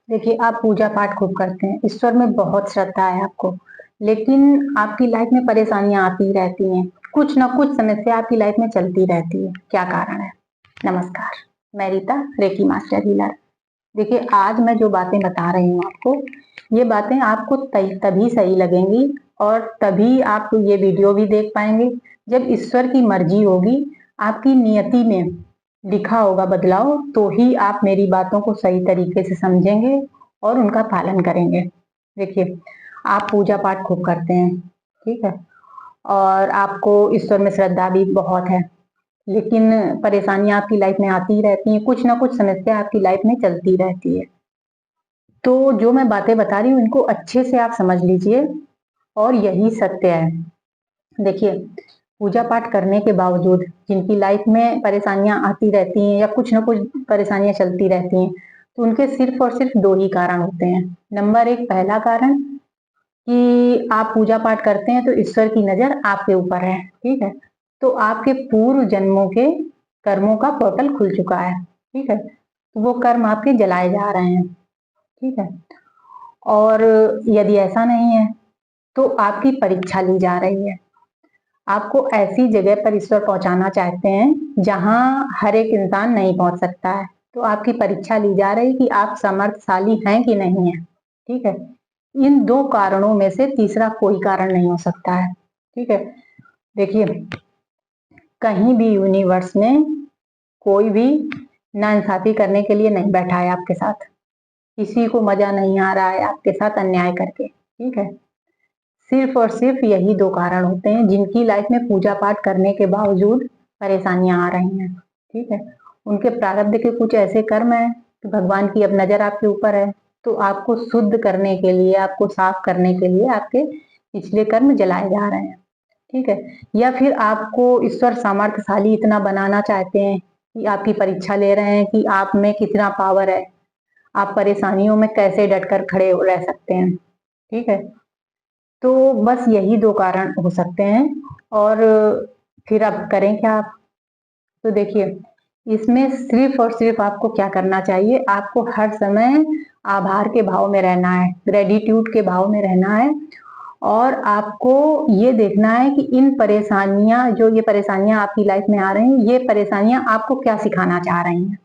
देखिए, आप पूजा पाठ खूब करते हैं, ईश्वर में बहुत श्रद्धा है आपको, लेकिन आपकी लाइफ में परेशानियाँ आती रहती हैं। कुछ ना कुछ समस्या आपकी लाइफ में चलती रहती है, क्या कारण है? नमस्कार, मैं रीता, रेकी मास्टर हीलर। देखिए, आज मैं जो बातें बता रही हूँ आपको, ये बातें आपको तभी सही लगेंगी और तभी आप ये वीडियो भी देख पाएँगे, जब ईश्वर की मर्ज़ी होगी, आपकी नियति में लिखा होगा बदलाव, तो ही आप मेरी बातों को सही तरीके से समझेंगे और उनका पालन करेंगे। देखिए, आप पूजा-पाठ खूब करते हैं, ठीक है? और आपको ईश्वर में श्रद्धा भी बहुत है, लेकिन परेशानियाँ आपकी लाइफ में आती ही रहती हैं, कुछ ना कुछ समस्या आपकी लाइफ में चलती रहती है। तो जो मैं बातें बता रही हूँ, इनको अच्छे से आप समझ लीजिए और यही सत्य है। देखिए, पूजा-पाठ करने के बावजूद जिनकी लाइफ में परेशानियाँ आती रहती हैं या कुछ न कुछ परेशानियाँ चलती रहती हैं, तो उनके सिर्फ़ और सिर्फ़ 2 ही कारण होते हैं। नंबर 1 पहला कारण कि आप पूजा-पाठ करते हैं तो ईश्वर की नज़र आपके ऊपर है, ठीक है? तो आपके पूर्व जन्मों के कर्मों का पोर्टल खुल चुका है, ठीक है? तो वो कर्म आपके जलाए जा रहे हैं, ठीक है? और यदि ऐसा नहीं है, तो आपकी परीक्षा ली जा रही है। आपको ऐसी जगह पर ईश्वर पहुँचाना चाहते हैं, जहाँ हर एक इंसान नहीं पहुँच सकता है। तो आपकी परीक्षा ली जा रही है कि आप समर्थशाली हैं कि नहीं हैं, ठीक है? इन 2 कारणों में से तीसरा कोई कारण नहीं हो सकता है, ठीक है? देखिए, कहीं भी यूनिवर्स में कोई भी नाइंसाफ़ी करने के लिए नहीं बैठा है आपके साथ। किसी को मज़ा नहीं आ रहा है आपके साथ अन्याय करके, ठीक है? सिर्फ़ और सिर्फ़ यही 2 कारण होते हैं जिनकी लाइफ़ में पूजा-पाठ करने के बावजूद परेशानियाँ आ रही हैं, ठीक है? उनके प्रारब्ध के कुछ ऐसे कर्म हैं कि भगवान की अब नज़र आपके ऊपर है, तो आपको शुद्ध करने के लिए, आपको साफ़ करने के लिए आपके पिछले कर्म जलाए जा रहे हैं, ठीक है? या फिर आपको ईश्वर सामर्थ्यशाली इतना बनाना चाहते हैं कि आपकी परीक्षा ले रहे हैं कि आप में कितना पावर है, आप परेशानियों में कैसे डटकर खड़े रह सकते हैं, ठीक है? तो बस यही 2 कारण हो सकते हैं और फिर अब करें क्या आप? तो देखिए, इसमें सिर्फ़ और सिर्फ़ आपको क्या करना चाहिए, आपको हर समय आभार के भाव में रहना है, ग्रैटिट्यूड के भाव में रहना है और आपको ये देखना है कि इन परेशानियाँ जो ये परेशानियाँ आपकी लाइफ़ में आ रही हैं, ये परेशानियाँ आपको क्या सिखाना चाह रही हैं?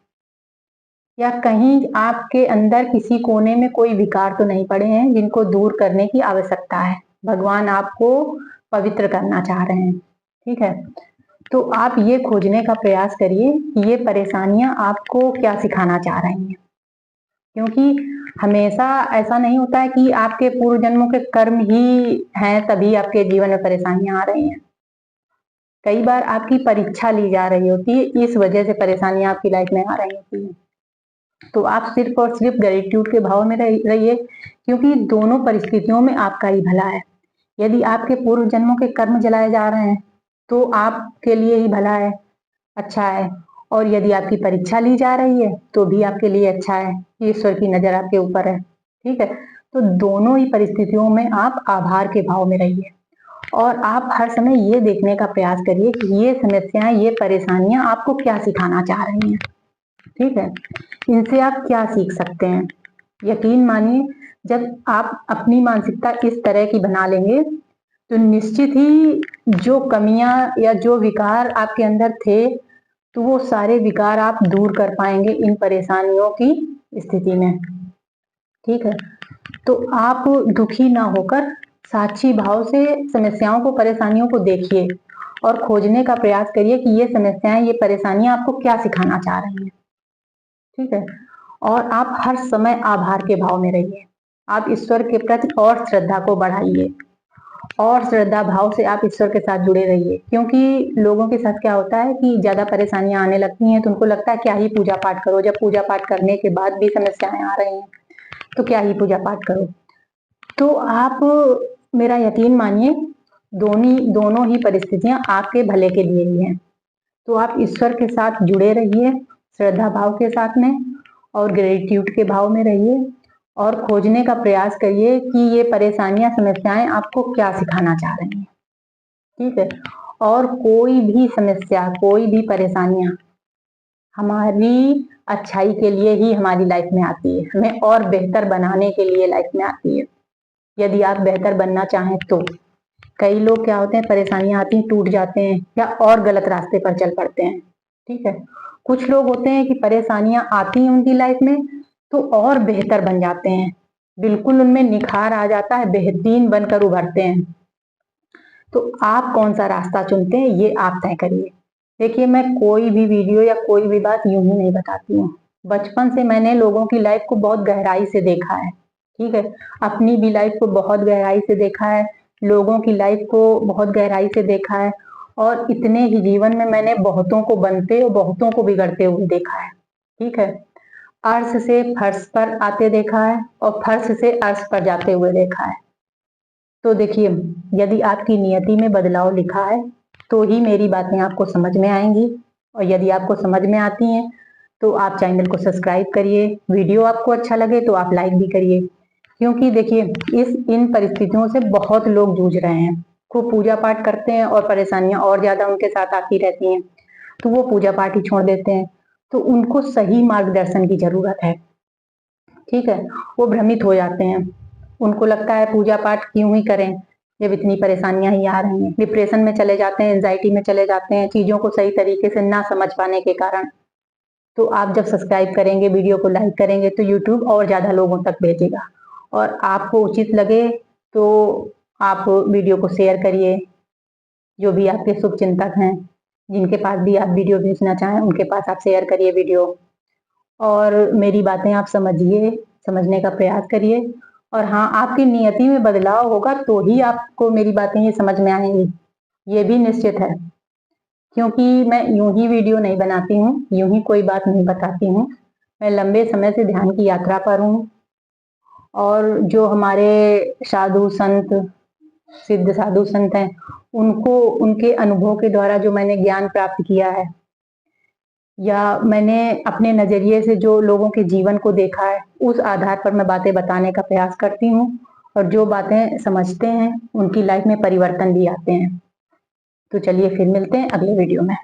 या कहीं आपके अंदर किसी कोने में कोई विकार तो नहीं पड़े हैं जिनको दूर करने की आवश्यकता है। भगवान आपको पवित्र करना चाह रहे हैं, ठीक है? तो आप ये खोजने का प्रयास करिए कि ये परेशानियाँ आपको क्या सिखाना चाह रही हैं। क्योंकि हमेशा ऐसा नहीं होता है कि आपके पूर्व जन्मों के कर्म ही हैं तभी आपके जीवन में परेशानियाँ आ रही हैं। कई बार आपकी परीक्षा ली जा रही होती है, इस वजह से परेशानियाँ आपकी लाइफ में आ रही होती हैं। तो आप सिर्फ़ और सिर्फ़ ग्रैटिट्यूड के भाव में रहिए क्योंकि दोनों परिस्थितियों में आपका ही भला है। यदि आपके पूर्व जन्मों के कर्म जलाए जा रहे हैं, तो आपके लिए ही भला है, अच्छा है और यदि आपकी परीक्षा ली जा रही है, तो भी आपके लिए अच्छा है, कि ईश्वर की नज़र आपके ऊपर है, ठीक है? तो दोनों ही परिस्थितियों में आप आभार के भाव में रहिए और आप हर समय ये देखने का प्रयास करिए कि ये समस्याएँ, ये परेशानियाँ आपको क्या सिखाना चाह रही हैं। ठीक है? इनसे आप क्या सीख सकते हैं? यकीन मानिए जब आप अपनी मानसिकता इस तरह की बना लेंगे, तो निश्चित ही जो कमियाँ या जो विकार आपके अंदर थे, तो वो सारे विकार आप दूर कर पाएँगे इन परेशानियों की स्थिति में। ठीक है? तो आप दुखी ना होकर साक्षी भाव से समस्याओं को, परेशानियों को देखिए और खोजने का प्रयास करिए कि ये समस्याएँ, ये परेशानियाँ आपको क्या सिखाना चाह रही हैं। ठीक है? और आप हर समय आभार के भाव में रहिए। आप ईश्वर के प्रति और श्रद्धा को बढ़ाइए और श्रद्धा भाव से आप ईश्वर के साथ जुड़े रहिए क्योंकि लोगों के साथ क्या होता है कि ज़्यादा परेशानियाँ आने लगती हैं तो उनको लगता है क्या ही पूजा पाठ करो, जब पूजा पाठ करने के बाद भी समस्याएँ आ रही हैं, तो क्या ही पूजा पाठ करो। तो आप मेरा यकीन मानिए दोनों ही परिस्थितियाँ आपके भले के लिए ही हैं। तो आप ईश्वर के साथ जुड़े रहिए, श्रद्धा भाव के साथ में और ग्रेटिट्यूड के भाव में रहिए और खोजने का प्रयास करिए कि ये परेशानियाँ, समस्याएँ आपको क्या सिखाना चाह रही हैं, ठीक है? और कोई भी समस्या, कोई भी परेशानियाँ हमारी अच्छाई के लिए ही हमारी लाइफ में आती है, हमें और बेहतर बनाने के लिए लाइफ में आती है। यदि आप बेहतर बनना चाहें तो कई लोग क्या होते हैं, परेशानियां आती हैं, टूट जाते हैं या और गलत रास्ते पर चल पड़ते हैं। ठीक है, कुछ लोग होते हैं कि परेशानियां आती हैं उनकी लाइफ में तो और बेहतर बन जाते हैं, बिल्कुल उनमें निखार आ जाता है, बेहतरीन बनकर उभरते हैं। तो आप कौन सा रास्ता चुनते हैं ये आप तय करिए। देखिए, मैं कोई भी वीडियो या कोई भी बात यूं ही नहीं बताती हूँ। बचपन से मैंने लोगों की लाइफ को बहुत गहराई से देखा है। ठीक है, अपनी भी लाइफ को बहुत गहराई से देखा है, लोगों की लाइफ को बहुत गहराई से देखा है, और इतने ही जीवन में मैंने बहुतों को बनते और बहुतों को बिगड़ते हुए देखा है। ठीक है, अर्श से फर्श पर आते देखा है और फर्श से अर्श पर जाते हुए देखा है। तो देखिए, यदि आपकी नियति में बदलाव लिखा है तो ही मेरी बातें आपको समझ में आएंगी, और यदि आपको समझ में आती हैं तो आप चैनल को सब्सक्राइब करिए, वीडियो आपको अच्छा लगे तो आप लाइक भी करिए। क्योंकि देखिए, इन परिस्थितियों से बहुत लोग जूझ रहे हैं, खूब पूजा पाठ करते हैं और परेशानियां और ज्यादा उनके साथ आती रहती हैं, तो वो पूजा पाठ ही छोड़ देते हैं। तो उनको सही मार्गदर्शन की जरूरत है। ठीक है, वो भ्रमित हो जाते हैं, उनको लगता है पूजा पाठ क्यों ही करें जब इतनी परेशानियां ही आ रही हैं, डिप्रेशन में चले जाते हैं, एंजाइटी में चले जाते हैं, चीजों को सही तरीके से ना समझ पाने के कारण। तो आप जब सब्सक्राइब करेंगे, वीडियो को लाइक करेंगे तो यूट्यूब और ज्यादा लोगों तक भेजेगा, और आपको उचित लगे तो आप वीडियो को शेयर करिए। जो भी आपके शुभ चिंतक हैं, जिनके पास भी आप वीडियो भेजना चाहें, उनके पास आप शेयर करिए वीडियो, और मेरी बातें आप समझिए, समझने का प्रयास करिए। और हाँ, आपकी नियति में बदलाव होगा तो ही आपको मेरी बातें ये समझ में आएंगी, ये भी निश्चित है। क्योंकि मैं यूं ही वीडियो नहीं बनाती हूँ, यूं ही कोई बात नहीं बताती हूँ। मैं लंबे समय से ध्यान की यात्रा पर हूँ, और जो हमारे साधु संत, सिद्ध साधु संत हैं, उनको उनके अनुभव के द्वारा जो मैंने ज्ञान प्राप्त किया है, या मैंने अपने नजरिए से जो लोगों के जीवन को देखा है, उस आधार पर मैं बातें बताने का प्रयास करती हूँ। और जो बातें समझते हैं उनकी लाइफ में परिवर्तन भी आते हैं। तो चलिए फिर मिलते हैं अगले वीडियो में।